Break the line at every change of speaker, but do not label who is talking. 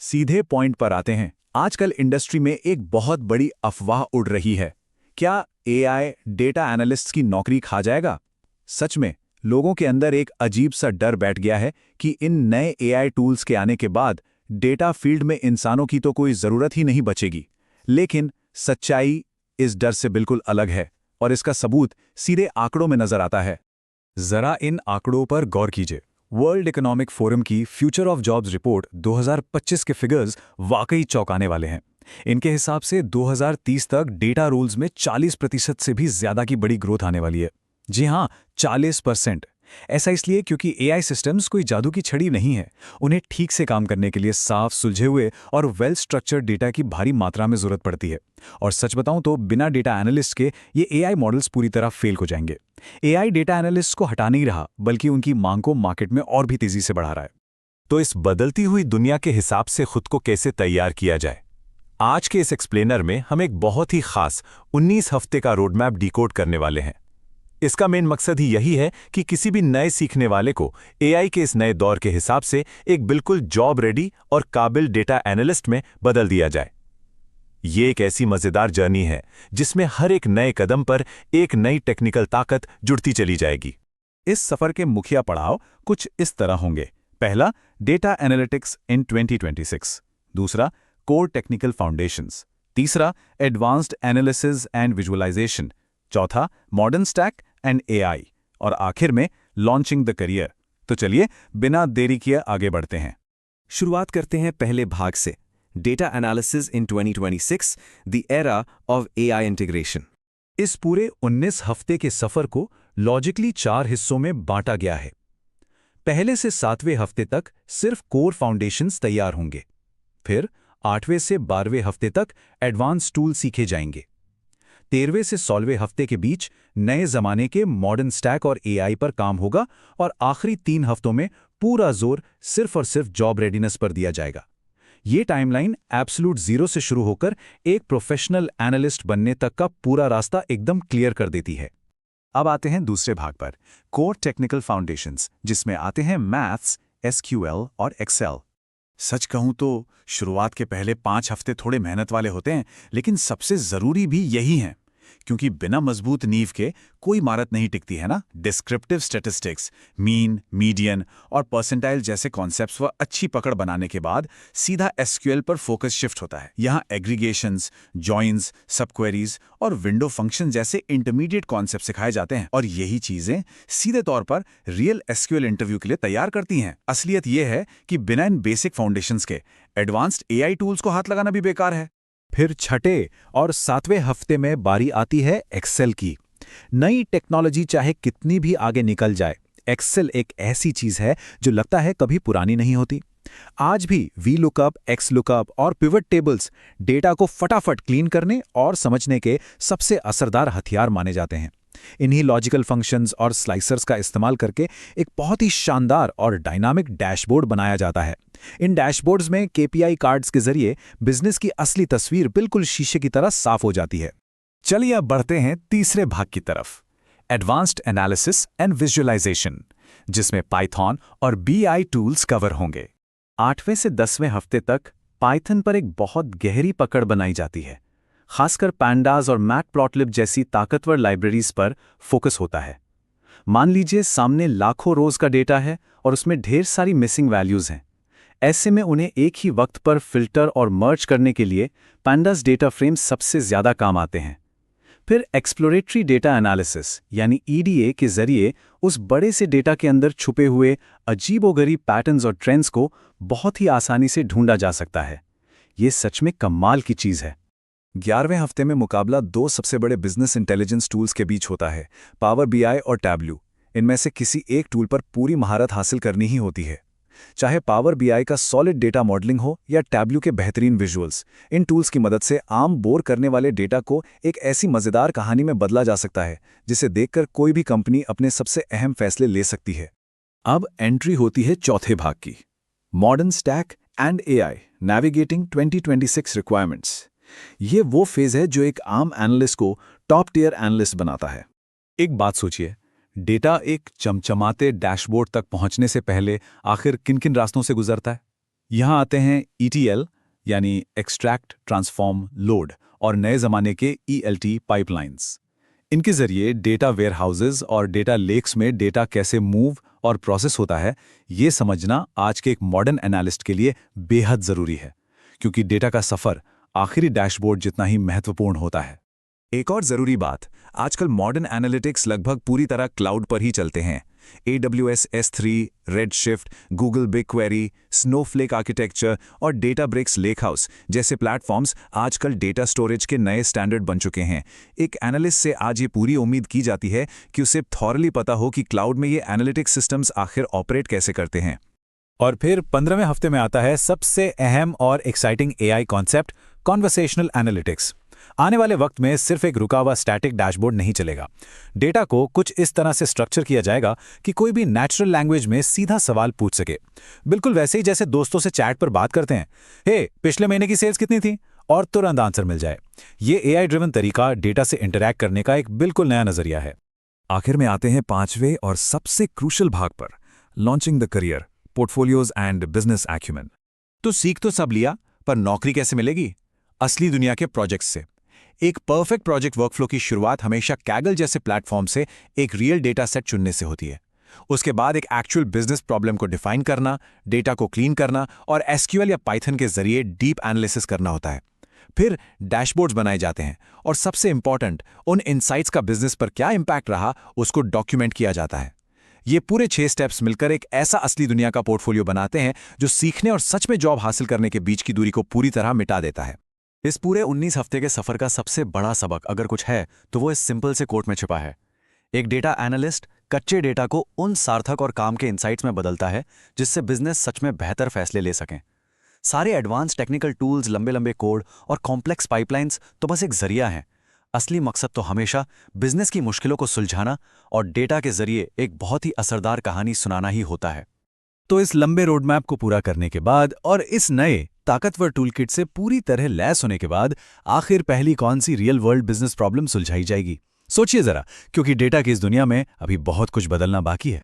सीधे पॉइंट पर आते हैं। आजकल इंडस्ट्री में एक बहुत बड़ी अफवाह उड़ रही है। क्या एआई डेटा एनालिस्ट की नौकरी खा जाएगा? सच में लोगों के अंदर एक अजीब सा डर बैठ गया है कि इन नए एआई टूल्स के आने के बाद डेटा फील्ड में इंसानों की तो कोई ज़रूरत ही नहीं बचेगी। लेकिन सच्चाई इस डर से बिल्कुल अलग है और इसका सबूत सीधे आंकड़ों में नजर आता है। जरा इन आंकड़ों पर गौर कीजिए। वर्ल्ड इकोनॉमिक फोरम की फ्यूचर ऑफ जॉब्स रिपोर्ट 2025 के फिगर्स वाकई चौंकाने वाले हैं। इनके हिसाब से 2030 तक डेटा रोल्स में 40% से भी ज्यादा की बड़ी ग्रोथ आने वाली है। जी हां, 40%। ऐसा इसलिए क्योंकि एआई सिस्टम्स कोई जादू की छड़ी नहीं है। उन्हें ठीक से काम करने के लिए साफ, सुलझे हुए और वेल स्ट्रक्चर्ड डेटा की भारी मात्रा में जरूरत पड़ती है। और सच बताऊं तो बिना डेटा एनालिस्ट के ये एआई मॉडल्स पूरी तरह फेल हो जाएंगे। एआई डेटा एनालिस्ट को हटा नहीं रहा, बल्कि उनकी मांग को मार्केट में और भी तेजी से बढ़ा रहा है।
तो इस बदलती हुई दुनिया के हिसाब से खुद को कैसे तैयार किया जाए? आज के इस एक्सप्लेनर में हम एक बहुत ही खास 19 हफ्ते का रोडमैप डिकोड करने वाले हैं। इसका मेन मकसद ही यही है कि किसी भी नए सीखने वाले को एआई के इस नए दौर के हिसाब से एक बिल्कुल जॉब रेडी और काबिल डेटा एनालिस्ट में बदल दिया जाए। ये एक ऐसी मजेदार जर्नी है जिसमें हर एक नए कदम पर एक नई टेक्निकल ताकत जुड़ती चली जाएगी।
इस सफर के मुखिया पड़ाव कुछ इस तरह होंगे। पहला, डेटा एनालिटिक्स इन 2026। दूसरा, कोर टेक्निकल फाउंडेशंस। तीसरा, एडवांस्ड एनालिसिस एंड विजुअलाइजेशन। चौथा, मॉडर्न स्टैक एंड एआई। और आखिर में लॉन्चिंग द करियर। तो चलिए बिना देरी किए आगे बढ़ते हैं।
शुरुआत करते हैं पहले भाग से, data analysis in 2026, the era of AI integration.
इस पूरे 19 हफ्ते के सफर को लॉजिकली 4 हिस्सों में बांटा गया है। पहले से 7वें हफ्ते तक सिर्फ कोर फाउंडेशंस तैयार होंगे। फिर 8वें से 12वें हफ्ते तक एडवांस टूल सीखे जाएंगे। 13वें से 16वें हफ्ते के बीच नए जमाने के मॉडर्न स्टैक और एआई पर काम होगा और आखिरी 3 हफ्तों में पूरा जोर सिर्फ और सिर्फ जॉब रेडीनेस पर दिया जाएगा। ये टाइमलाइन एब्सोल्यूट जीरो से शुरू होकर एक प्रोफेशनल एनालिस्ट बनने तक का पूरा रास्ता एकदम क्लियर कर देती है। अब आते हैं दूसरे भाग पर, कोर टेक्निकल फाउंडेशंस, जिसमें आते हैं मैथ्स, एसक्यूएल और एक्सेल। सच कहूं तो शुरुआत के पहले 5 हफ्ते थोड़े मेहनत वाले होते हैं, लेकिन सबसे जरूरी भी यही हैं, क्योंकि बिना मजबूत नींव के कोई इमारत नहीं टिकती है ना। डिस्क्रिप्टिव स्टैटिस्टिक्स, मीन, मीडियन और परसेंटाइल जैसे कॉन्सेप्ट्स व अच्छी पकड़ बनाने के बाद सीधा एसक्यूएल पर फोकस शिफ्ट होता है। यहाँ एग्रीगेशंस, जॉइंस, सबक्वेरीज और विंडो फंक्शन जैसे इंटरमीडिएट कॉन्सेप्ट सिखाए जाते हैं, और यही चीजें सीधे तौर पर रियल एसक्यूएल इंटरव्यू के लिए तैयार करती हैं। असलियत यह है कि बिना इन बेसिक फाउंडेशंस के एडवांस्ड एआई टूल्स को हाथ लगाना भी बेकार है। फिर छठे और 7वें हफ्ते में बारी आती है एक्सेल की। नई टेक्नोलॉजी चाहे कितनी भी आगे निकल जाए, एक्सेल एक ऐसी चीज है जो लगता है कभी पुरानी नहीं होती। आज भी वी लुकअप, एक्स लुकअप और पिवट टेबल्स डेटा को फटाफट क्लीन करने और समझने के सबसे असरदार हथियार माने जाते हैं। इन्हीं लॉजिकल फंक्शंस और स्लाइसर्स का इस्तेमाल करके एक बहुत ही शानदार और डायनामिक डैशबोर्ड बनाया जाता है। इन डैशबोर्ड्स में केपीआई कार्ड्स के जरिए बिजनेस की असली तस्वीर बिल्कुल शीशे की तरह साफ हो जाती है। चलिए अब बढ़ते हैं तीसरे भाग की तरफ, एडवांस्ड एनालिसिस एंड विजुअलाइजेशन, जिसमें पाइथन और बीआई टूल्स कवर होंगे। 8वें से 10वें हफ्ते तक पाइथन पर एक बहुत गहरी पकड़ बनाई जाती है। खासकर पैंडाज और मैटप्लॉटलिब जैसी ताकतवर लाइब्रेरीज पर फोकस होता है। मान लीजिए सामने लाखों रोज का डेटा है और उसमें ढेर सारी मिसिंग वैल्यूज हैं। ऐसे में उन्हें एक ही वक्त पर फिल्टर और मर्ज करने के लिए पैंडास डेटा फ्रेम्स सबसे ज्यादा काम आते हैं। फिर एक्सप्लोरेटरी डेटा एनालिसिस यानी ईडीए के जरिए उस बड़े से डेटा के अंदर छुपे हुए अजीबोगरीब पैटर्न्स और ट्रेंड्स को बहुत ही आसानी से ढूंढा जा सकता है। ये सच में कमाल की चीज है। 11वें हफ्ते में मुकाबला 2 सबसे बड़े बिजनेस इंटेलिजेंस टूल्स के बीच होता है, पावर बीआई और टैब्ल्यू। इनमें से किसी एक टूल पर पूरी महारत हासिल करनी ही होती है। चाहे पावर बीआई का सॉलिड डेटा मॉडलिंग हो या टैब्ल्यू के बेहतरीन विजुअल्स, इन टूल्स की मदद से आम बोर करने वाले डेटा को एक ऐसी मजेदार कहानी में बदला जा सकता है जिसे देखकर कोई भी कंपनी अपने सबसे अहम फैसले ले सकती है। अब एंट्री होती है चौथे भाग की, modern stack and AI navigating 2026 requirements. ये वो फेज है जो एक आम एनालिस्ट को टॉप टियर एनालिस्ट बनाता है। एक बात सोचिए, डेटा एक चमचमाते डैशबोर्ड तक पहुंचने से पहले आखिर किन किन रास्तों से गुजरता है? यहाँ आते हैं ETL यानी एक्सट्रैक्ट ट्रांसफॉर्म लोड और नए ज़माने के ELT पाइपलाइंस। इनके ज़रिए डेटा वेयरहाउसेस और डेटा लेक्स में डेटा कैसे मूव और प्रोसेस होता है, ये समझना आज के एक मॉडर्न एनालिस्ट के लिए बेहद ज़रूरी है, क्योंकि डेटा का सफ़र आखिरी डैशबोर्ड जितना ही महत्वपूर्ण होता है। एक और ज़रूरी बात, आजकल मॉडर्न एनालिटिक्स लगभग पूरी तरह क्लाउड पर ही चलते हैं। AWS S3, Redshift, Google BigQuery, Snowflake architecture और Databricks Lakehouse जैसे प्लेटफॉर्म्स आजकल डेटा स्टोरेज के नए स्टैंडर्ड बन चुके हैं। एक एनालिस्ट से आज ये पूरी उम्मीद की जाती है कि उसे थॉरली पता हो कि क्लाउड में ये एनालिटिक्स सिस्टम्स आखिर ऑपरेट कैसे करते हैं। और फिर 15वें हफ्ते में आता है सबसे अहम और exciting AI concept, conversational analytics. आने वाले वक्त में सिर्फ एक रुका हुआ स्टैटिक डैशबोर्ड नहीं चलेगा। डेटा को कुछ इस तरह से स्ट्रक्चर किया जाएगा कि कोई भी नेचुरल लैंग्वेज में सीधा सवाल पूछ सके, बिल्कुल वैसे ही जैसे दोस्तों से चैट पर बात करते हैं। हे, पिछले महीने की सेल्स कितनी थी, और तुरंत आंसर मिल जाए। ये AI ड्रिवन तरीका डेटा से इंटरैक्ट करने का एक बिल्कुल नया नजरिया है।
आखिर में आते हैं 5वें और सबसे क्रूशल भाग पर, launching the career, portfolios and business acumen.
तो सीख तो सब लिया, पर नौकरी कैसे मिलेगी? असली दुनिया के प्रोजेक्ट्स से। एक परफेक्ट प्रोजेक्ट वर्कफ्लो की शुरुआत हमेशा कैगल जैसे प्लेटफॉर्म से एक रियल डेटा सेट चुनने से होती है। उसके बाद एक एक्चुअल बिजनेस प्रॉब्लम को डिफाइन करना, डेटा को क्लीन करना और SQL या पाइथन के जरिए डीप एनालिसिस करना होता है। फिर डैशबोर्ड्स बनाए जाते हैं और सबसे इंपॉर्टेंट, उन इनसाइट्स का बिजनेस पर क्या इंपैक्ट रहा उसको डॉक्यूमेंट किया जाता है। ये पूरे 6 स्टेप्स मिलकर एक ऐसा असली दुनिया का पोर्टफोलियो बनाते हैं जो सीखने और सच में जॉब हासिल करने के बीच की दूरी को पूरी तरह मिटा देता है।
इस पूरे 19 हफ्ते के सफर का सबसे बड़ा सबक अगर कुछ है तो वो इस सिंपल से कोट में छिपा है। एक डेटा एनालिस्ट कच्चे डेटा को उन सार्थक और काम के इंसाइट्स में बदलता है जिससे बिजनेस सच में बेहतर फैसले ले सकें। सारे एडवांस टेक्निकल टूल्स, लंबे लंबे कोड और कॉम्प्लेक्स पाइपलाइंस तो बस एक जरिया हैं। असली मकसद तो हमेशा बिजनेस की मुश्किलों को सुलझाना और डेटा के जरिए एक बहुत ही असरदार कहानी सुनाना ही होता है।
तो इस लंबे रोडमैप को पूरा करने के बाद और इस नए ताकतवर टूलकिट से पूरी तरह लैस होने के बाद आखिर पहली कौन सी रियल वर्ल्ड बिजनेस प्रॉब्लम सुलझाई जाएगी? सोचिए जरा, क्योंकि डेटा की इस दुनिया में अभी बहुत कुछ बदलना बाकी है।